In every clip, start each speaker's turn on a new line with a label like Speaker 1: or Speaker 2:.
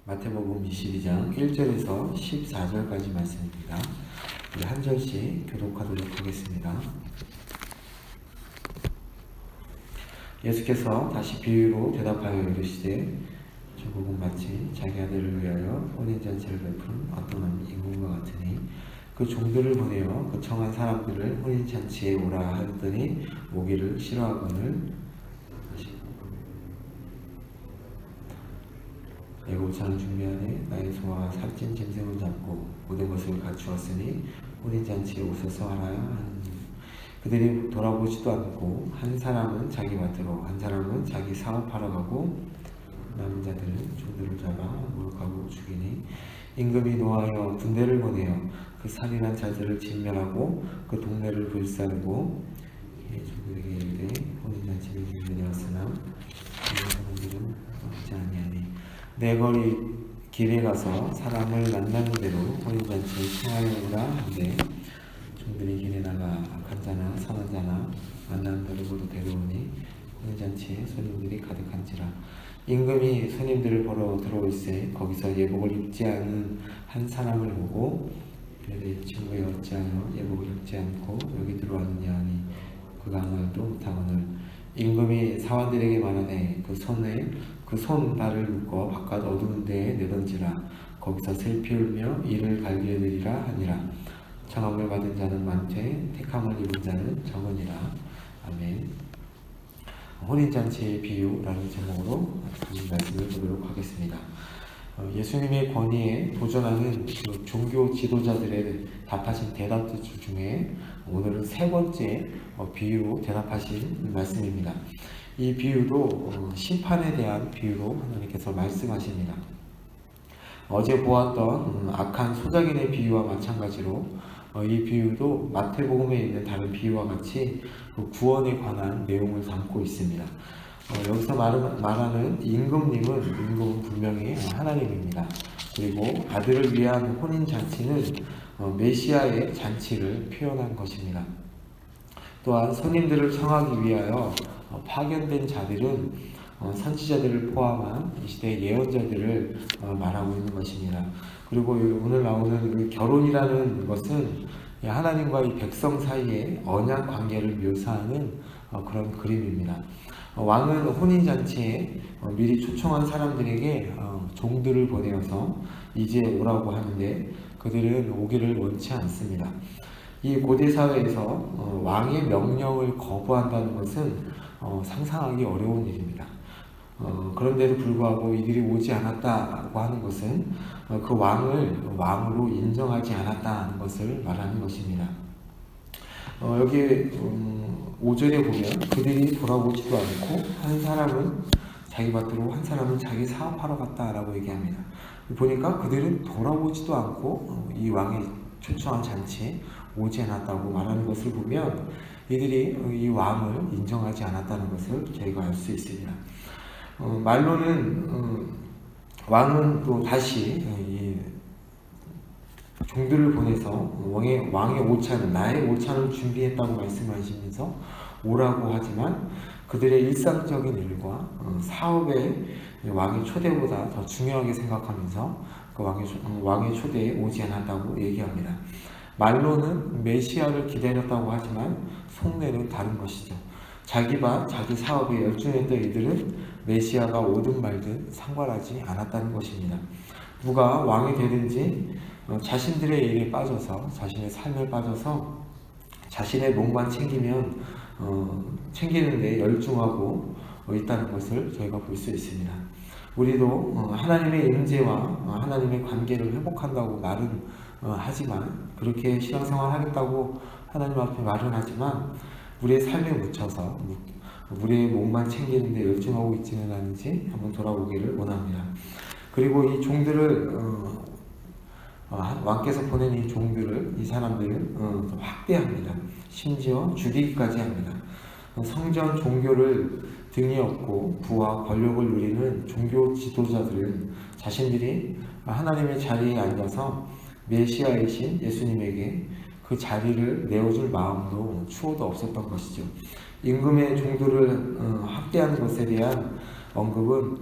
Speaker 1: 마태복음 22장 1절에서 14절까지 말씀입니다. 우리 한 절씩 교독하도록 하겠습니다. 예수께서 다시 비유로 대답하여 이르시되 조국은 마치 자기 아들을 위하여 혼인잔치를 베푼 어떤 임금과 같으니 그 종들을 보내어 그 청한 사람들을 혼인잔치에 오라 하였더니 오기를 싫어하거늘 애고차는 준비하되 나의 소와 살찐 짐승을 잡고 모든 것을 갖추었으니 혼인잔치에 오소서 하라야 하느니 그들이 돌아보지도 않고 한 사람은 자기 밭으로 한 사람은 자기 사업하러 가고 남은 자들은 종들을 잡아 모욕하고 죽이니 임금이 노하여 군대를 보내어 그 살인한 자들을 진멸하고 그 동네를 불사르고 종들에게 이르되 혼인잔치를 준비되었으나 사람들은 없지 아니하니 내 거리 길에 가서 사람을 만나는 대로 혼인잔치에 청하여오라 한데 종들이 길에 나가 악한 자나 선한 자나 만나는 대로 모두 데려오니 혼인잔치에 손님들이 가득한지라. 임금이 손님들을 보러 들어올세 거기서 예복을 입지 않은 한 사람을 보고 이르되 친구여 어찌하여 예복을 입지 않고 여기 들어왔느냐 하니 그가 아무 말도 못하거늘 임금이 사원들에게 말하되 그 손발을 묶어 바깥 어두운 데에 내던지라. 거기서 슬피 울며 이를 갈기리라 하니라. 청함을 받은 자는 많되 택함을 입은 자는 적으니라. 아멘. 혼인잔치의 비유라는 제목으로 말씀을 보도록 하겠습니다. 예수님의 권위에 도전하는 그 종교 지도자들의 답하신 대답 중에 오늘은 세 번째 비유로 대답하신 말씀입니다. 이 비유도 심판에 대한 비유로 하나님께서 말씀하십니다. 어제 보았던 악한 소작인의 비유와 마찬가지로 이 비유도 마태복음에 있는 다른 비유와 같이 구원에 관한 내용을 담고 있습니다. 여기서 말하는 임금은 분명히 하나님입니다. 그리고 아들을 위한 혼인잔치는 메시아의 잔치를 표현한 것입니다. 또한 손님들을 청하기 위하여 파견된 자들은 선지자들을 포함한 이 시대의 예언자들을 말하고 있는 것입니다. 그리고 오늘 나오는 결혼이라는 것은 하나님과 이 백성 사이의 언약 관계를 묘사하는 그런 그림입니다. 왕은 혼인잔치에 미리 초청한 사람들에게 종들을 보내어서 이제 오라고 하는데 그들은 오기를 원치 않습니다. 이 고대 사회에서 왕의 명령을 거부한다는 것은 상상하기 어려운 일입니다. 그런데도 불구하고 이들이 오지 않았다고 하는 것은 그 왕을 왕으로 인정하지 않았다는 것을 말하는 것입니다. 여기 5절에 보면 그들이 돌아오지도 않고 한 사람은 자기 밭으로 한 사람은 자기 사업하러 갔다라고 얘기합니다. 보니까 그들은 돌아오지도 않고 이 왕의 초청한 잔치에 오지 않았다고 말하는 것을 보면 이들이 이 왕을 인정하지 않았다는 것을 저희가 알 수 있습니다. 말로는 왕은 또 다시 이 종들을 보내서 왕의 오찬을 나의 오찬을 준비했다고 말씀하시면서 오라고 하지만 그들의 일상적인 일과 사업에 왕의 초대보다 더 중요하게 생각하면서 그 왕의 초대에 오지 않았다고 얘기합니다. 말로는 메시아를 기다렸다고 하지만 속내는 다른 것이죠. 자기 밭, 자기 사업에 열중했던 이들은 메시아가 오든 말든 상관하지 않았다는 것입니다. 누가 왕이 되든지 자신들의 일에 빠져서 자신의 삶에 빠져서 자신의 몸만 챙기는데 열중하고 있다는 것을 저희가 볼 수 있습니다. 우리도 하나님의 임재와 하나님의 관계를 회복한다고 말은 하지만 그렇게 신앙생활 하겠다고 하나님 앞에 말은 하지만 우리의 삶에 묻혀서 우리의 몸만 챙기는데 열중하고 있지는 않은지 한번 돌아보기를 원합니다. 그리고 이 종들을 왕께서 보낸 이 종들을 이 사람들은 학대합니다. 심지어 죽이기까지 합니다. 성전 종교를 등에 업고 부와 권력을 누리는 종교 지도자들은 자신들이 하나님의 자리에 앉아서 메시아이신 예수님에게 그 자리를 내어줄 마음도 추호도 없었던 것이죠. 임금의 종들을 학대하는 것에 대한 언급은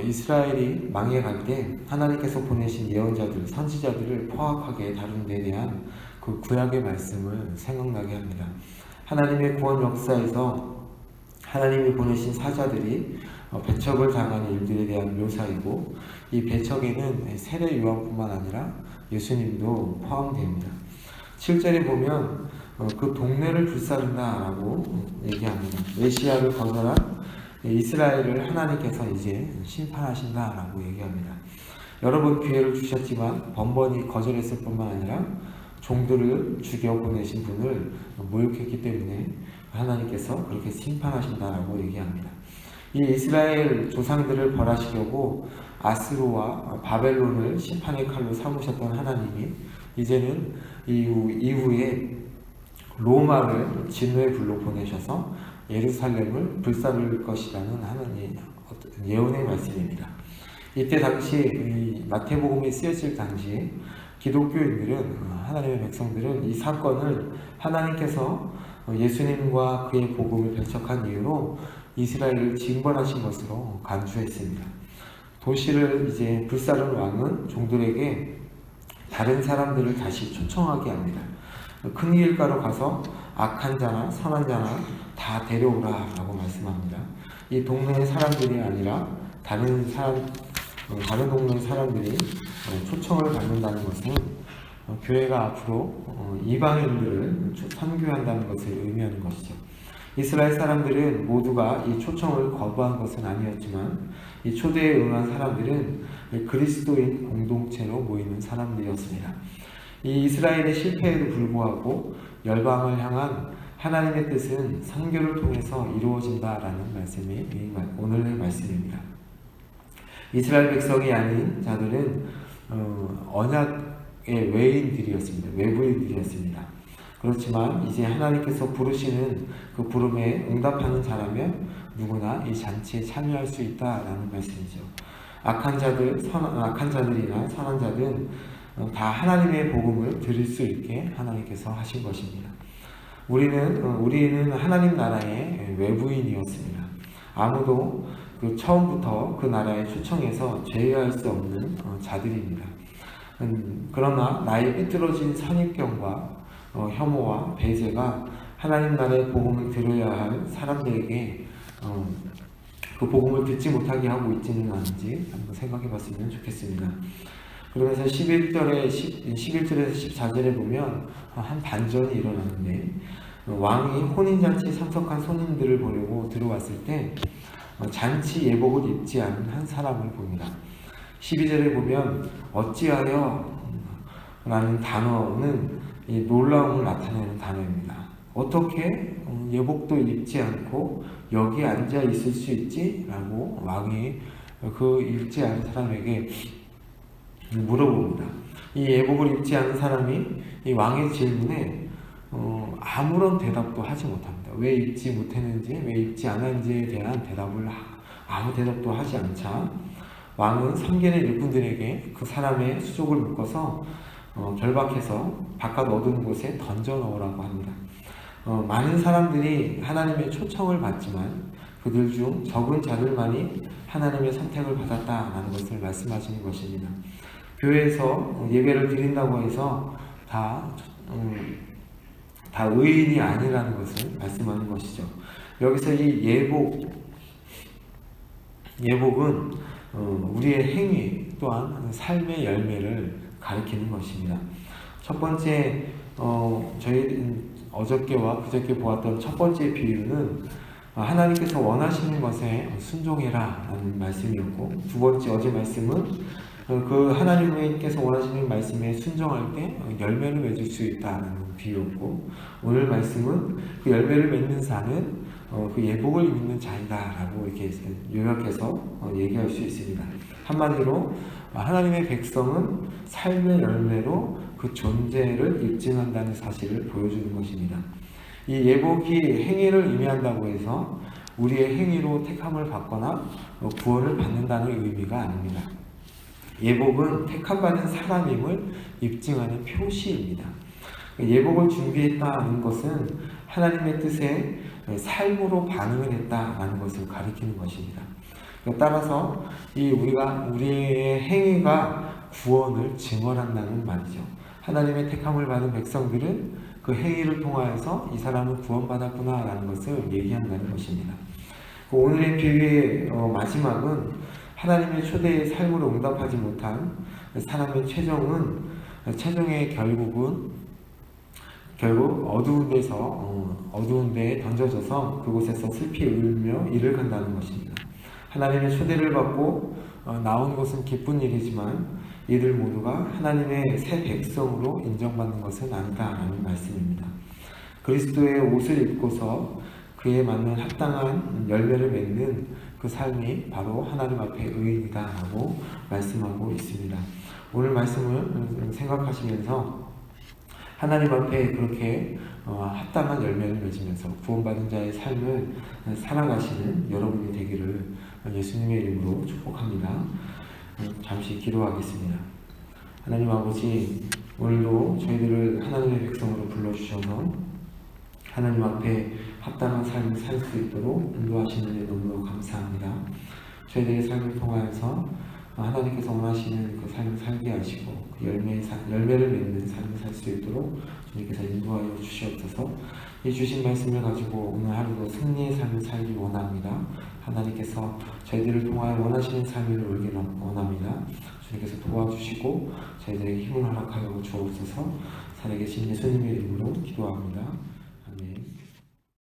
Speaker 1: 이스라엘이 망해갈 때 하나님께서 보내신 예언자들, 선지자들을 포악하게 다룬 데 대한 그 구약의 말씀을 생각나게 합니다. 하나님의 구원 역사에서 하나님이 보내신 사자들이 배척을 당한 일들에 대한 묘사이고, 이 배척에는 세례 요한뿐만 아니라 예수님도 포함됩니다. 7절에 보면 그 동네를 불사른다라고 얘기합니다. 메시아를 거절한 이스라엘을 하나님께서 이제 심판하신다라고 얘기합니다. 여러 번 기회를 주셨지만 번번이 거절했을 뿐만 아니라 종들을 죽여 보내신 분을 모욕했기 때문에 하나님께서 그렇게 심판하신다라고 얘기합니다. 이 이스라엘 조상들을 벌하시려고 아스루와 바벨론을 심판의 칼로 삼으셨던 하나님이 이제는 이후에 로마를 진노의 불로 보내셔서 예루살렘을 불사를 것이라는 하나님의 예언의 말씀입니다. 이때 당시 마태복음이 쓰여질 당시 기독교인들은, 하나님의 백성들은 이 사건을 하나님께서 예수님과 그의 복음을 배척한 이유로 이스라엘을 징벌하신 것으로 간주했습니다. 도시를 이제 불사른 왕은 종들에게 다른 사람들을 다시 초청하게 합니다. 큰 길가로 가서 악한 자나 선한 자나 다 데려오라 라고 말씀합니다. 이 동네의 사람들이 아니라 다른 동네의 사람들이 초청을 받는다는 것은 교회가 앞으로 이방인들을 선교한다는 것을 의미하는 것이죠. 이스라엘 사람들은 모두가 이 초청을 거부한 것은 아니었지만 이 초대에 응한 사람들은 그리스도인 공동체로 모이는 사람들이었습니다. 이 이스라엘의 실패에도 불구하고 열방을 향한 하나님의 뜻은 선교를 통해서 이루어진다라는 말씀이 오늘의 말씀입니다. 이스라엘 백성이 아닌 자들은 언약의 외인들이었습니다. 외부인들이었습니다. 그렇지만 이제 하나님께서 부르시는 그 부름에 응답하는 자라면 누구나 이 잔치에 참여할 수 있다라는 말씀이죠. 악한 자들이나 선한 자들은 다 하나님의 복음을 들을 수 있게 하나님께서 하신 것입니다. 우리는 하나님 나라의 외부인이었습니다. 아무도 처음부터 그 나라에 초청해서 제외할 수 없는 자들입니다. 그러나 나의 삐뚤어진 선입견과 혐오와 배제가 하나님 나라의 복음을 들어야 할 사람들에게 그 복음을 듣지 못하게 하고 있지는 않은지 한번 생각해 봤으면 좋겠습니다. 그러면서 11절에서 14절에 보면 한 반전이 일어나는데, 왕이 혼인잔치에 참석한 손님들을 보려고 들어왔을 때 잔치 예복을 입지 않은 한 사람을 봅니다. 12절에 보면 어찌하여 라는 단어는 이 놀라움을 나타내는 단어입니다. 어떻게 예복도 입지 않고 여기 앉아 있을 수 있지? 라고 왕이 그 입지 않은 사람에게 물어봅니다. 이 예복을 입지 않은 사람이 이 왕의 질문에 아무런 대답도 하지 못합니다. 왜 입지 못했는지, 왜 입지 않았는지에 대한 대답을 아무 대답도 하지 않자 왕은 삼계의 일꾼들에게 그 사람의 수족을 묶어서 결박해서 바깥 어두운 곳에 던져 넣으라고 합니다. 많은 사람들이 하나님의 초청을 받지만 그들 중 적은 자들만이 하나님의 선택을 받았다라는 것을 말씀하시는 것입니다. 교회에서 예배를 드린다고 해서 다 의인이 아니라는 것을 말씀하는 것이죠. 여기서 이 예복은 우리의 행위 또한 삶의 열매를 가리키는 것입니다. 첫 번째, 저희 어저께와 그저께 보았던 첫 번째 비유는 하나님께서 원하시는 것에 순종해라 라는 말씀이었고, 두 번째 어제 말씀은 그 하나님께서 원하시는 말씀에 순종할 때 열매를 맺을 수 있다는 비유였고, 오늘 말씀은 그 열매를 맺는 자는 그 예복을 입는 자이다 라고 이렇게 요약해서 얘기할 수 있습니다. 한마디로 하나님의 백성은 삶의 열매로 그 존재를 입증한다는 사실을 보여주는 것입니다. 이 예복이 행위를 의미한다고 해서 우리의 행위로 택함을 받거나 구원을 받는다는 의미가 아닙니다. 예복은 택함받은 사람임을 입증하는 표시입니다. 예복을 준비했다는 것은 하나님의 뜻에 삶으로 반응을 했다는 것을 가리키는 것입니다. 따라서 우리의 행위가 구원을 증언한다는 말이죠. 하나님의 택함을 받은 백성들은 그 행위를 통하여서 이 사람은 구원받았구나 라는 것을 얘기한다는 것입니다. 오늘의 비유의 마지막은 하나님의 초대의 삶으로 응답하지 못한 사람의 최종의 결국 어두운 데에 던져져서 그곳에서 슬피 울며 이를 간다는 것입니다. 하나님의 초대를 받고 나온 것은 기쁜 일이지만 이들 모두가 하나님의 새 백성으로 인정받는 것은 아니다라는 말씀입니다. 그리스도의 옷을 입고서 그에 맞는 합당한 열매를 맺는 그 삶이 바로 하나님 앞에 의인이다라고 말씀하고 있습니다. 오늘 말씀을 생각하시면서 하나님 앞에 그렇게 합당한 열매를 맺으면서 구원받은 자의 삶을 살아가시는 여러분이 되기를 예수님의 이름으로 축복합니다. 잠시 기도하겠습니다. 하나님 아버지, 오늘도 저희들을 하나님의 백성으로 불러주셔서 하나님 앞에 합당한 삶을 살 수 있도록 인도하시는 데 너무너무 감사합니다. 저희들의 삶을 통하여서 하나님께서 원하시는 그 삶을 살게 하시고 그 열매를 맺는 삶을 살 수 있도록 주님께서 인도하여 주시옵소서. 이 주신 말씀을 가지고 오늘 하루도 승리의 삶을 살기 원합니다. 하나님께서 저희들을 통하여 원하시는 삶을 울기 원합니다. 주님께서 도와주시고 저희들에게 힘을 허락하여 주옵소서. 살아계신 예수님의 이름으로 기도합니다.